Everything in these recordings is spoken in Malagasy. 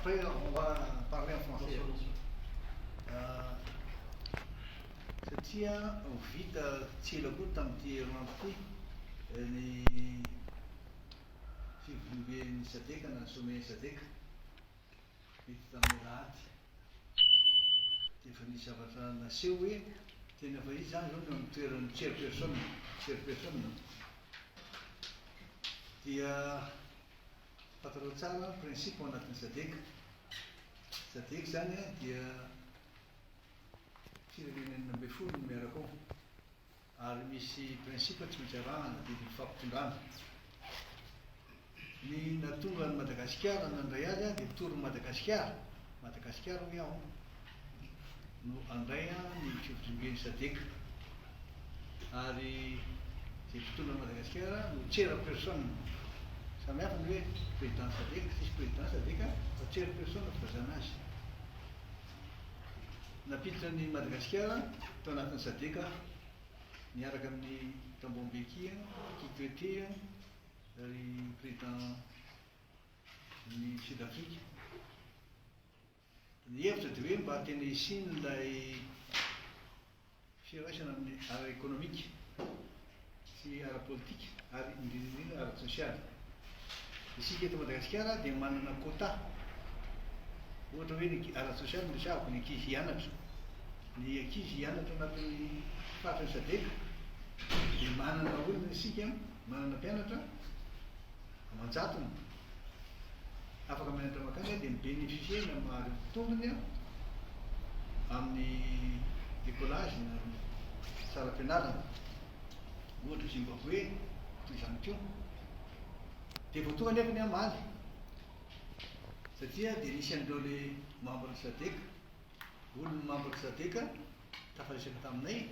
Après, on va parler en français. Satria vita tselako tamin'ity ranty ny fivoriben'ny Sadeka na sommet Sadeka vita tamin'ny lahady. Dia efa nisy zavatra naseho hoe tena fa izy zany zao no amin'ny toeran'ny chairperson. Dia fatao tsara principe ao anatin'ny Sadeka. Sadeka zany dia firenena 40 no miaraka ao, ary misy principe tsy maintsy arahana dia ny fampitondrana. Ny natonga ny Madagasikara nandray azy dia tory Madagasikara hoe ao no andray ny fivoriben'ny Sadeka, ary zay mpitondra Madagasikara no chairperson. Samy hafa ny hoe président Sadeka, sisy président Sadeka fa chairperson fitazana azy. Napilitra ny Madagasikara tao anatin'ny Sadeka niaraka amin'ny Thabo-Mbeki, Kikwete, ary président ny Sud-Afrique. Ny hevitra dia hoe mba tena hisiny ilay firaisana amin'ny ara économique sy ara politique ary indrindra ara sosialy. Isika eto Madagasikara dia manana quota. Ohatra hoe ny ara sosialy resahako ny ankizy hianatra. Ny ankizy hianatra anatin'ny faritry Sadeka dia manana olona isika, manana mpianatra amanjatony afaka mianatra makany dia mibénéficie na mahatonony amin'ny décollage na saram-pianarana. Ohatra Zimbabwe toy izany koa. Dia vao tonga nefa ny amaly satria dia nisy an'ireo le membre Sadeka, olona membre Sadeka tafaresaka taminay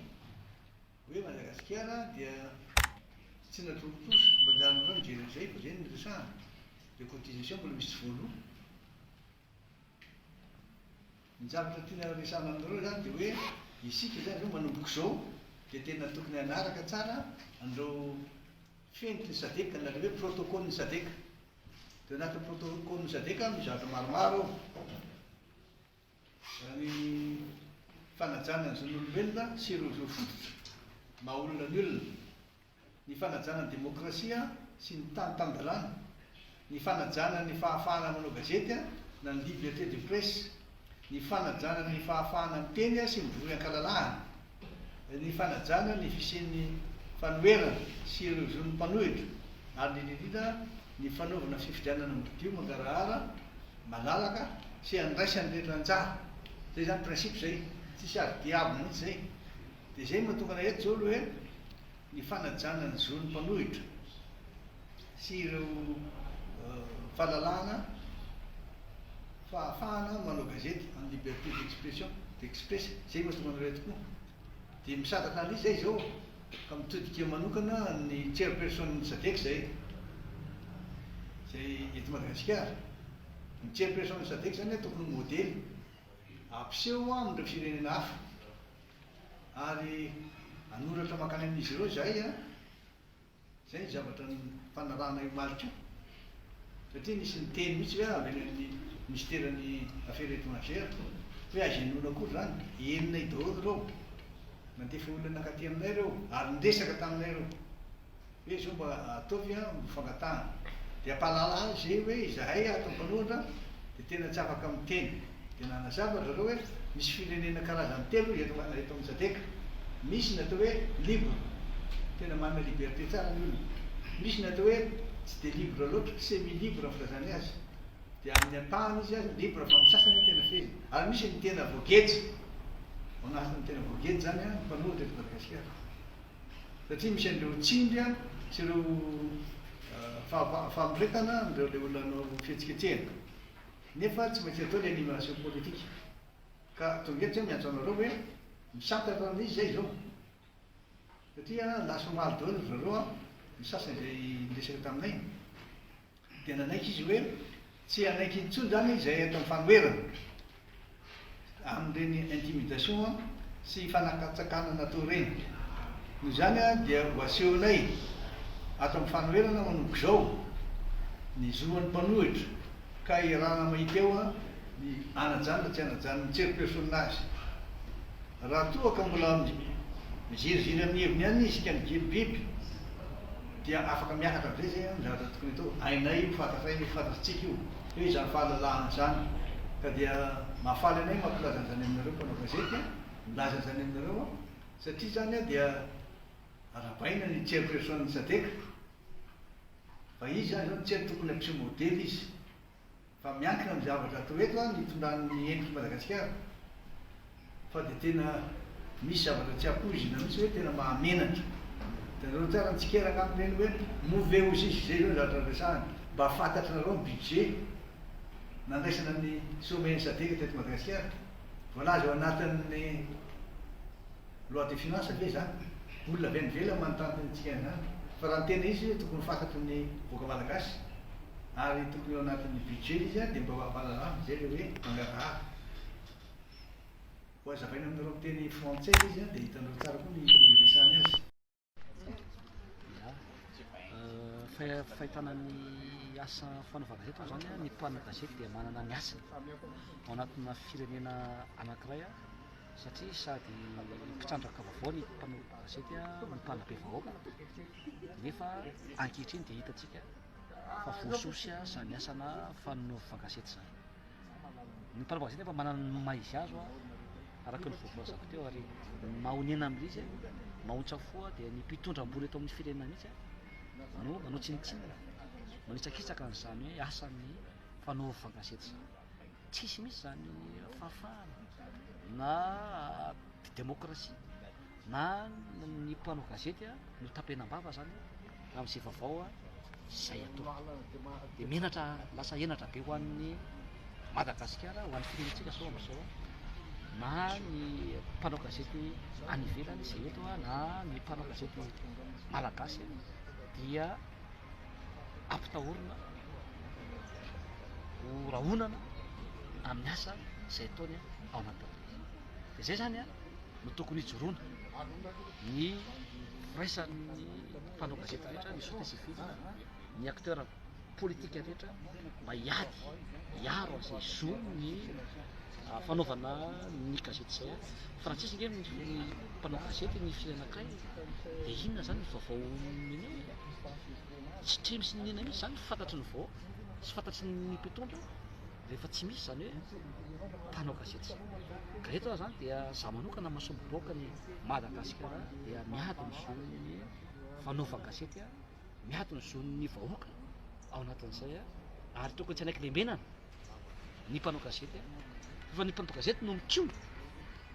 hoe Madagasikara dia tsy natromposo mba mijanona mijery an'izay fa zay ny resahana. Le cotisation mbola misy voaloha. Ny zavatra tiana resahana amin'ireo zany dia hoe isika zany zao manomboka izao dia tena tokony hanaraka tsara an'ireo fenitry ny Sadeka na le hoe protocole ny Sadeka. Dia anatin'ny protocole ny Sadeka misy zavatra maromaro ny fanajana ny zon'olombelona sy ireo zo fototra maha olona ny olona, ny fanajana ny demokrasia sy ny tany-tan-dalàna, ny fanajana ny fahafahana manao gazety na ny liberté de presse, ny fanajana ny fahafahana miteny sy mivory ankalalahana, ny fanajana ny fisian'ny fanoherana sy ireo zon'ny mpanohitra, ary indrindra ny fanaovana fifidianana midio mangarahara malalaka sy andraisan'ny rehetra anjara. Zay zany principe zay, tsisy ary diabo mihitsy zay. Dia zay mahatonga anay eto zao aloha hoe ny fanajana ny zon'ny mpanohitra sy ireo fahalalahana, fahafahana manao gazety en liberté d'express, zay mahatonga anareo tokoa. Dia misataka an'izy zay zao ka mitodika manokana ny chairperson ny Sadeka zay eto Madagasikara. Ny chairperson ny Sadeka zany tokony modely ampiseho amin'ireo firenena hafa ary anoratra makany amin'izy ireo zay zay ny zavatra ny fanarahana imalika. Satria nisy ny teny mihitsy hoe avelan'ny ministeran'ny affaires étrangères hoe agenona koa zany enonay daholo reo mandefa olona nakaty aminay reo ary niresaka taminay reo hoe zao mba ataovy mifangatahana. Dia ampahalala azy zay hoe izahay ato mpanohitra dia tena tsy afaka miteny. Dia nanazava zareo hoe misy firenena karazany telo eto amin'ny Sadeka. Misy natao hoe libre, tena manana liberté tsara ny olona. Misy natao hoe tsy de libre loatra, semi libre fitazany azy. Dia amin'ny ampahany izy libre fa amin'ny sasany tena fezy. Ary misy ny tena voageja, manasina ny tena voageja zany mpanohitra eto Madagasikara. Satria misy an'ireo tsindry sy ireo fampiretana ireo le olona hanao fihetsiketsehana. Nefa tsy maintsy atao le animation politique. Ka tonga eto zay miantso anareo hoe misantatra an'izy zay zao. Satria lasa omaly daholo zareo ny sasany izay niresaka taminay. Dia nanaiky izy hoe tsy hanaiky intsony zany izay atao amin'ny fanoherana amin'ireny intimidation sy fanakatsakana natao reny. Noho izany dia ho asehonay ato amin'ny fanoherana manomboka izao ny zoan'ny mpanohitra ka irana mahita eo a ny anajanona tsy anajanona mitsery-personazy raha toa ka mbola miziriziry amin'ny heviny ihany izy ka migiry biby dia afaka miakatra am'izay zay a mizatra tokony atao ainay fantatritsika io hoe izany fahalalahana zany ka dia mahafaly anay mampilaza an'izany aminareo mpanao gazety a milaza an'izany aminareo a satria zany a dia arabaina ny tsery-personny Sadeka fa izy zany zao tsery tokony ampiseho modely izy fa miankina amin'ny zavatra atao eto a nitondran'ny endriky Madagasikara fa dia tena misy zavatra tsy ampoizina mihitsy hoe tena mahamenatra da nareo tsara nitsikera agnaminy reny hoe move aussi zay zao zavatra resahany mba fantatrinareo ny budget nandraisana ny sommet-ny Sadeka teto Madagasikara voalaza ao anatin'ny loi de finance ve zany olona avy any ivelany manontany tsika zany fa raha ny tena izy tokony fantatry ny voaka malagasy ary tokony eo anatin'ny budget izy a dia mba mahalalana zay le hoe mangarahara ho azavaina aminareo amin'ny teny frantsay izy a dia hitanareo tsara koa ny resahany azy. Fahitana ny asa fanaovana gazety zany a ny mpanao gazety dia manana ny asany ao anatina firenena anankiray a satria sady mpitrandraka vaovao ny mpanao gazety a ny mpanabe vahoaka nefa ankehitriny dia hitantsika fa voasosy a zany asana fanaovana gazety zany. Ny mpanao gazety efa manana ny maizy azo a araka ny voavozako teo ary mahonena amin'izy mahotsafoa dia ny mpitondram-bola eto amin'ny firenena mihitsy no manao tsinitsinina manitsakitsaka n'izany hoe asan'ny fanaovana gazety zany. Tsisy misy zany fahafahana na demokrasia na ny mpanao gazety a no tapenam-bava zany amin'izay vaovao a zay atao dia menatra lasa henatra be ho an'ny Madagasikara ho an'ny firenentsika zao amin'izao na ny mpanao gazety any ivelany zay eto a na ny mpanao gazety malagasy dia ampitahorina ho rahonana amin'ny asa zay ataony ao anatin'ny dia zay zany a no tokony hijoroana ny firaisan'ny mpanao gazety rehetra ny société civile ny acteur politika rehetra mba hiaro azay zo ny fanaovana ny gazety zay a fa raha tsisy nge ny mpanao gazety ny firenenankiray dia inona zany ny vaovao miny tsy tre misy ninena mihitsy zany fantatry ny vao sy fantatry ny mpitondra rehefa tsy misy zany hoe mpanao gazety ka eto zany dia za manokana mahasomboboaka ny Madagasikara dia miady ny zon'ny fanaovana gazety a miady ny zon'ny vahoaka ao anatin'izay a ary tokony tsy anaiky lembenana ny mpanao gazety fa ny mpanao gazety no mikiombra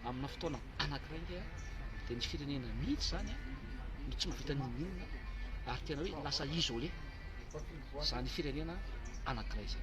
amina fotoana anankiray nge dia ny firenena mihitsy zany no tsy mavita ninina ary tena hoe lasa isolé zany firenena anankiray zay.